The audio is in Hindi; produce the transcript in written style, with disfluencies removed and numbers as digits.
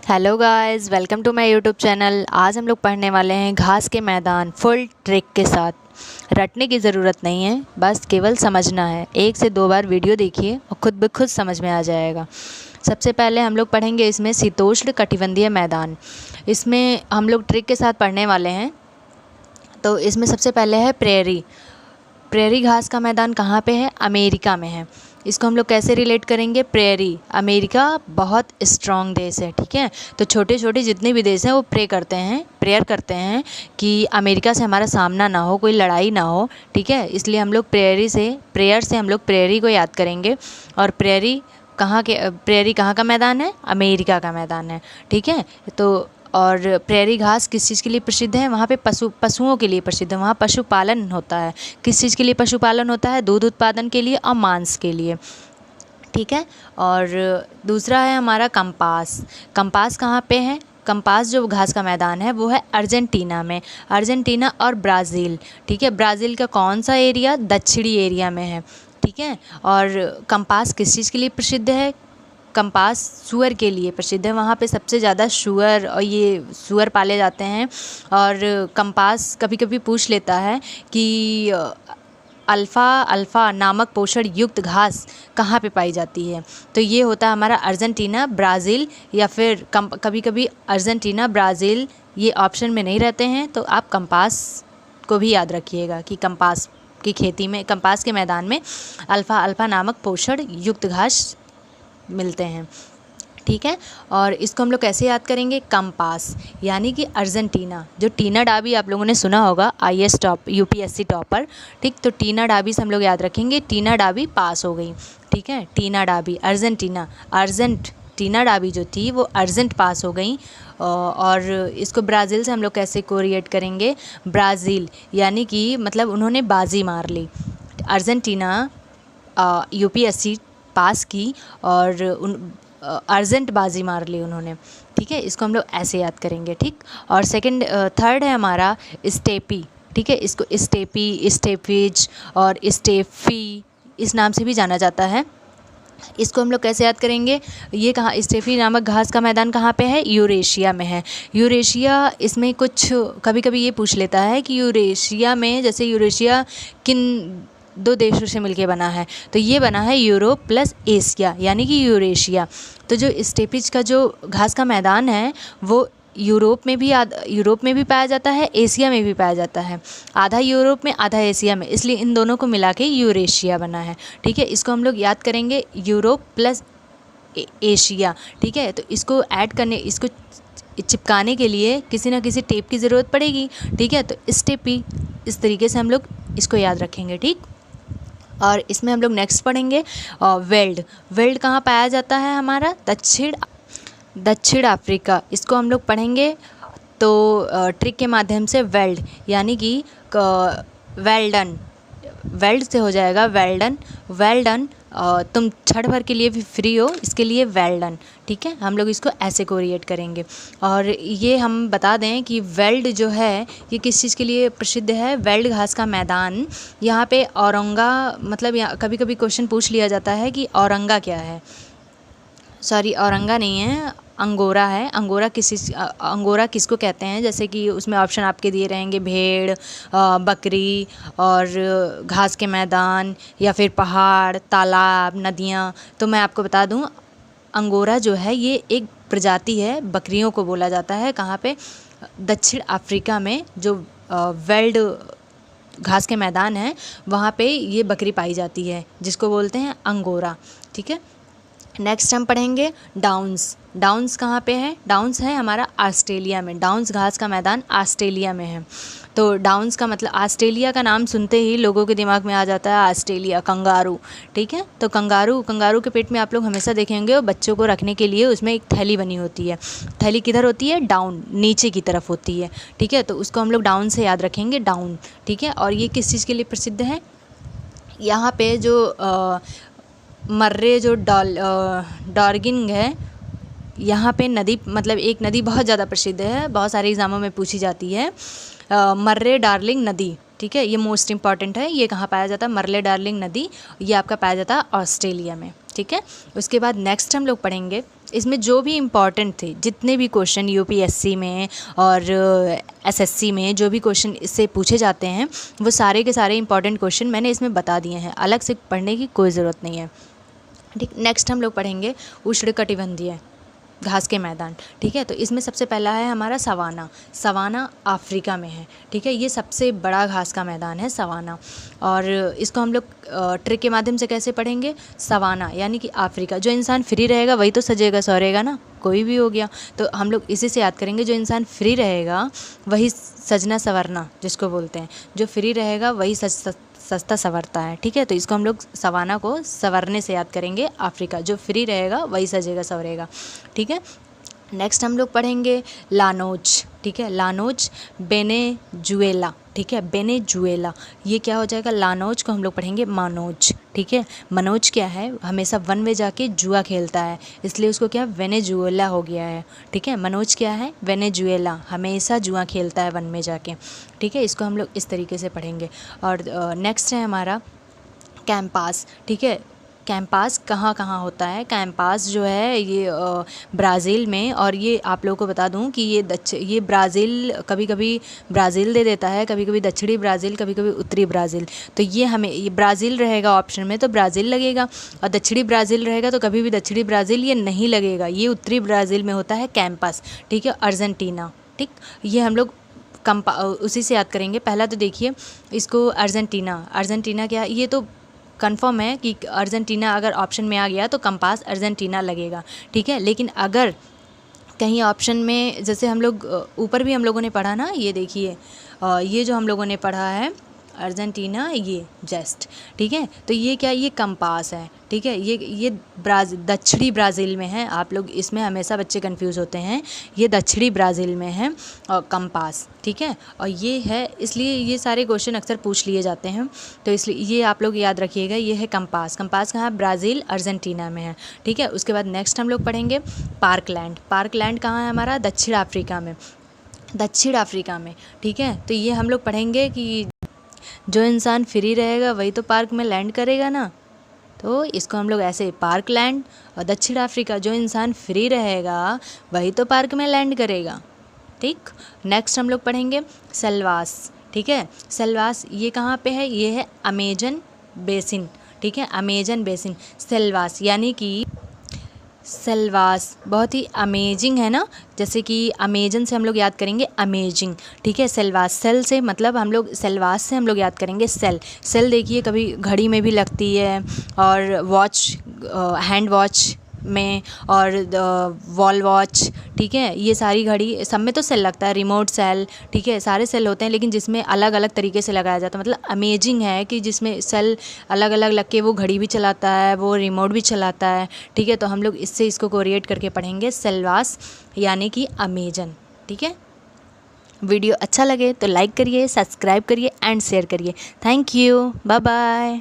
Hello guys, welcome to my YouTube channel. आज हम लोग पढ़ने वाले हैं घास के मैदान फुल ट्रिक के साथ। रटने की ज़रूरत नहीं है, बस केवल समझना है। 1 से 2 बार वीडियो देखिए और खुद ब खुद समझ में आ जाएगा। सबसे पहले हम लोग पढ़ेंगे इसमें शीतोष्ण कटिबंधीय मैदान। इसमें हम लोग ट्रिक के साथ पढ़ने वाले हैं। तो इसमें सबसे पहले है प्रेरी। प्रेरी घास का मैदान कहाँ पे है? अमेरिका में है। इसको हम लोग कैसे रिलेट करेंगे? प्रेरी, अमेरिका बहुत स्ट्रॉन्ग देश है, ठीक है। तो छोटे छोटे जितने भी देश हैं वो प्रेयर करते हैं कि अमेरिका से हमारा सामना ना हो, कोई लड़ाई ना हो, ठीक है। इसलिए हम लोग प्रेयर से हम लोग प्रेरी को याद करेंगे। और प्रेरी कहाँ का मैदान है? अमेरिका का मैदान है, ठीक है। तो और प्रेरी घास किस चीज़ के लिए प्रसिद्ध है? वहाँ पे पशुओं के लिए प्रसिद्ध है। वहाँ पशुपालन होता है। किस चीज़ के लिए पशुपालन होता है? दूध उत्पादन के लिए और मांस के लिए, ठीक है। और दूसरा है हमारा कंपास। कंपास कहाँ पे है? कंपास जो घास का मैदान है वो है अर्जेंटीना में। अर्जेंटीना और ब्राज़ील, ठीक है। ब्राज़ील का कौन सा एरिया? दक्षिणी एरिया में है, ठीक है। और कंपास किस चीज़ के लिए प्रसिद्ध है? कंपास सूअर के लिए प्रसिद्ध है। वहाँ पे सबसे ज़्यादा सूअर पाले जाते हैं। और कंपास कभी कभी पूछ लेता है कि अल्फ़ा नामक पोषण युक्त घास कहाँ पे पाई जाती है। तो ये होता है हमारा अर्जेंटीना, ब्राज़ील, या फिर कभी कभी अर्जेंटीना, ब्राज़ील ये ऑप्शन में नहीं रहते हैं। तो आप कंपास को भी याद रखिएगा कि कंपास की खेती में, कंपास के मैदान में अल्फ़ा नामक पोषण युक्त घास मिलते हैं, ठीक है। और इसको हम लोग कैसे याद करेंगे? कंपास यानी कि अर्जेंटीना। जो टीना डाबी आप लोगों ने सुना होगा, यूपीएससी टॉपर, ठीक। तो टीना डाबी से हम लोग याद रखेंगे। टीना डाबी पास हो गई, ठीक है। टीना डाबी टीना डाबी जो थी वो अर्जेंट पास हो गई। और इसको ब्राज़ील से हम लोग कैसे कोरिलेट करेंगे? ब्राज़ील यानी कि मतलब उन्होंने बाजी मार ली। अर्जेंटीना यूपीएससी पास की और अर्जेंट बाजी मार ली उन्होंने, ठीक है। इसको हम लोग ऐसे याद करेंगे, ठीक। और थर्ड है हमारा स्टेपी, ठीक है। इसको स्टेपी, स्टेपिज और स्टेफी इस नाम से भी जाना जाता है। इसको हम लोग कैसे याद करेंगे? ये कहाँ, स्टेफी नामक घास का मैदान कहाँ पे है? यूरेशिया में है। यूरेशिया, इसमें कुछ कभी कभी ये पूछ लेता है कि यूरेशिया में, जैसे यूरेशिया किन 2 देशों से मिलके बना है? तो ये बना है यूरोप प्लस एशिया यानी कि यूरेशिया। तो जो स्टेपिज का जो घास का मैदान है वो यूरोप में भी पाया जाता है, एशिया में भी पाया जाता है। आधा यूरोप में, आधा एशिया में, इसलिए इन दोनों को मिला के यूरेशिया बना है, ठीक है। इसको हम लोग याद करेंगे यूरोप प्लस एशिया, ठीक है। तो इसको इसको चिपकाने के लिए किसी ना किसी टेप की ज़रूरत पड़ेगी, ठीक है। तो स्टेपी, इस तरीके से हम लोग इसको याद रखेंगे, ठीक। और इसमें हम लोग नेक्स्ट पढ़ेंगे वेल्ड कहाँ पाया जाता है? हमारा दक्षिण अफ्रीका। इसको हम लोग पढ़ेंगे तो ट्रिक के माध्यम से वेल्ड यानी कि वेल्डन, वेल्ड से हो जाएगा वेल्डन। तुम क्षण भर के लिए भी फ्री हो, इसके लिए वेल्डन, ठीक है। हम लोग इसको ऐसे कोरिलेट करेंगे। और ये हम बता दें कि वेल्ड जो है ये किस चीज़ के लिए प्रसिद्ध है? वेल्ड घास का मैदान यहाँ पे औरंगा, मतलब कभी कभी क्वेश्चन पूछ लिया जाता है कि औरंगा क्या है। सॉरी, औरंगा नहीं है, अंगोरा है। अंगोरा किसको कहते हैं? जैसे कि उसमें ऑप्शन आपके दिए रहेंगे भेड़, बकरी और घास के मैदान, या फिर पहाड़, तालाब, नदियाँ। तो मैं आपको बता दूं, अंगोरा जो है ये एक प्रजाति है, बकरियों को बोला जाता है। कहाँ पे? दक्षिण अफ्रीका में जो वेल्ड घास के मैदान है वहाँ पे ये बकरी पाई जाती है, जिसको बोलते हैं अंगोरा, ठीक है। नेक्स्ट हम पढ़ेंगे डाउन्स कहाँ पे है? डाउन्स है हमारा ऑस्ट्रेलिया में। डाउन्स घास का मैदान ऑस्ट्रेलिया में है। तो डाउन्स का मतलब, ऑस्ट्रेलिया का नाम सुनते ही लोगों के दिमाग में आ जाता है ऑस्ट्रेलिया, कंगारू, ठीक है। तो कंगारू के पेट में आप लोग हमेशा देखेंगे और बच्चों को रखने के लिए उसमें एक थैली बनी होती है। थैली किधर होती है? डाउन, नीचे की तरफ होती है, ठीक है। तो उसको हम लोग डाउन से याद रखेंगे, डाउन, ठीक है। और ये किस चीज़ के लिए प्रसिद्ध है? यहाँ पे जो मर्रे जो डॉर्गिंग है, यहाँ पे नदी, मतलब एक नदी बहुत ज़्यादा प्रसिद्ध है, बहुत सारे एग्ज़ामों में पूछी जाती है। मर्रे डार्लिंग नदी, ठीक है। ये मोस्ट इंपॉर्टेंट है। ये कहाँ पाया जाता है? मर्रे डार्लिंग नदी, ये आपका पाया जाता है ऑस्ट्रेलिया में, ठीक है। उसके बाद नेक्स्ट हम लोग पढ़ेंगे इसमें जो भी इम्पॉर्टेंट थे, जितने भी क्वेश्चन यूपीएससी में और एसएससी में जो भी क्वेश्चन इससे पूछे जाते हैं वो सारे के सारे इम्पॉर्टेंट क्वेश्चन मैंने इसमें बता दिए हैं, अलग से पढ़ने की कोई ज़रूरत नहीं है। ठीक, नेक्स्ट हम लोग पढ़ेंगे उष्णकटिबंधीय घास के मैदान। ठीक है, तो इसमें सबसे पहला है हमारा सवाना। सवाना अफ्रीका में है। ठीक है, ये सबसे बड़ा घास का मैदान है सवाना, और इसको हम लोग ट्रिक के माध्यम से कैसे पढ़ेंगे? सवाना यानी कि अफ्रीका, जो इंसान फ्री रहेगा वही तो सजेगा सवरेगा ना, कोई भी हो गया, तो हम लोग इसी से याद करेंगे, जो इंसान फ्री रहेगा वही सजना संवरना जिसको बोलते हैं, जो फ्री रहेगा वही सस्ता संवरता है। ठीक है, तो इसको हम लोग सवाना को संवरने से याद करेंगे, अफ्रीका, जो फ्री रहेगा वही सजेगा संवरेगा। ठीक है, नेक्स्ट हम लोग पढ़ेंगे लानोज। ठीक है, लानोज वेनेजुएला। ठीक है, वेनेजुएला, ये क्या हो जाएगा? लानोज को हम लोग पढ़ेंगे मनोज। ठीक है, मनोज क्या है? हमेशा वन में जाके जुआ खेलता है, इसलिए उसको क्या वेनेजुएला हो गया है। ठीक है, मनोज क्या है? वेनेजुएला, हमेशा जुआ खेलता है वन में जाके। ठीक है, इसको हम लोग इस तरीके से पढ़ेंगे। और नेक्स्ट है हमारा कैंपास। ठीक है, कैंपास कहाँ कहाँ होता है? कैंपास जो है ये ब्राज़ील में, और ये आप लोगों को बता दूं कि ये ब्राज़ील कभी कभी ब्राज़ील दे देता है, कभी कभी दक्षिणी ब्राज़ील, कभी कभी उत्तरी ब्राज़ील। तो ये ब्राज़ील रहेगा ऑप्शन में तो ब्राज़ील लगेगा, और दक्षिणी ब्राज़ील रहेगा तो कभी भी दक्षिणी ब्राज़ील ये नहीं लगेगा, ये उत्तरी ब्राज़ील में होता है कैंपास। ठीक है, अर्जेंटीना। ठीक, ये हम लोग उसी से याद करेंगे। पहला तो देखिए इसको अर्जेंटीना क्या, ये तो कंफर्म है कि अर्जेंटीना अगर ऑप्शन में आ गया तो कंपास अर्जेंटीना लगेगा। ठीक है, लेकिन अगर कहीं ऑप्शन में, जैसे हम लोग ऊपर भी हम लोगों ने पढ़ा ना, ये देखिए ये जो हम लोगों ने पढ़ा है अर्जेंटीना, ये जस्ट। ठीक है, तो ये क्या, ये कंपास है। ठीक है, ये दक्षिणी ब्राज़ील में है। आप लोग इसमें हमेशा बच्चे कंफ्यूज होते हैं, ये दक्षिणी ब्राज़ील में है और कंपास। ठीक है, और ये है, इसलिए ये सारे क्वेश्चन अक्सर पूछ लिए जाते हैं, तो इसलिए ये आप लोग याद रखिएगा, ये है कंपास। कंपास कहाँ? ब्राज़ील अर्जेंटीना में है। ठीक है, उसके बाद नेक्स्ट हम लोग पढ़ेंगे पार्कलैंड। पार्कलैंड कहाँ है हमारा? दक्षिण अफ्रीका में, दक्षिण अफ्रीका में। ठीक है, तो ये हम लोग पढ़ेंगे कि जो इंसान फ्री रहेगा वही तो पार्क में लैंड करेगा ना, तो इसको हम लोग ऐसे पार्क लैंड, और दक्षिण अफ्रीका, जो इंसान फ्री रहेगा वही तो पार्क में लैंड करेगा। ठीक, नेक्स्ट हम लोग पढ़ेंगे सेल्वास। ठीक है, सेल्वास ये कहाँ पे है? ये है अमेजन बेसिन। ठीक है, अमेजन बेसिन, सेल्वास यानी कि सेल्वास बहुत ही अमेजिंग है ना, जैसे कि अमेजन से हम लोग याद करेंगे अमेजिंग। ठीक है, सेल्वास, सेल से मतलब हम लोग सेल्वास से हम लोग याद करेंगे सेल। सेल देखिए कभी घड़ी में भी लगती है, और वॉच, हैंड वॉच में, और वॉल वॉच। ठीक है, ये सारी घड़ी सब में तो सेल लगता है, रिमोट सेल। ठीक है, सारे सेल होते हैं, लेकिन जिसमें अलग अलग तरीके से लगाया जाता है, मतलब अमेजिंग है कि जिसमें सेल अलग अलग लग के वो घड़ी भी चलाता है, वो रिमोट भी चलाता है। ठीक है, तो हम लोग इससे इसको कोरिलेट करके पढ़ेंगे सेल्वास यानी कि अमेजन। ठीक है, वीडियो अच्छा लगे तो लाइक करिए, सब्सक्राइब करिए एंड शेयर करिए। Thank you, bye bye.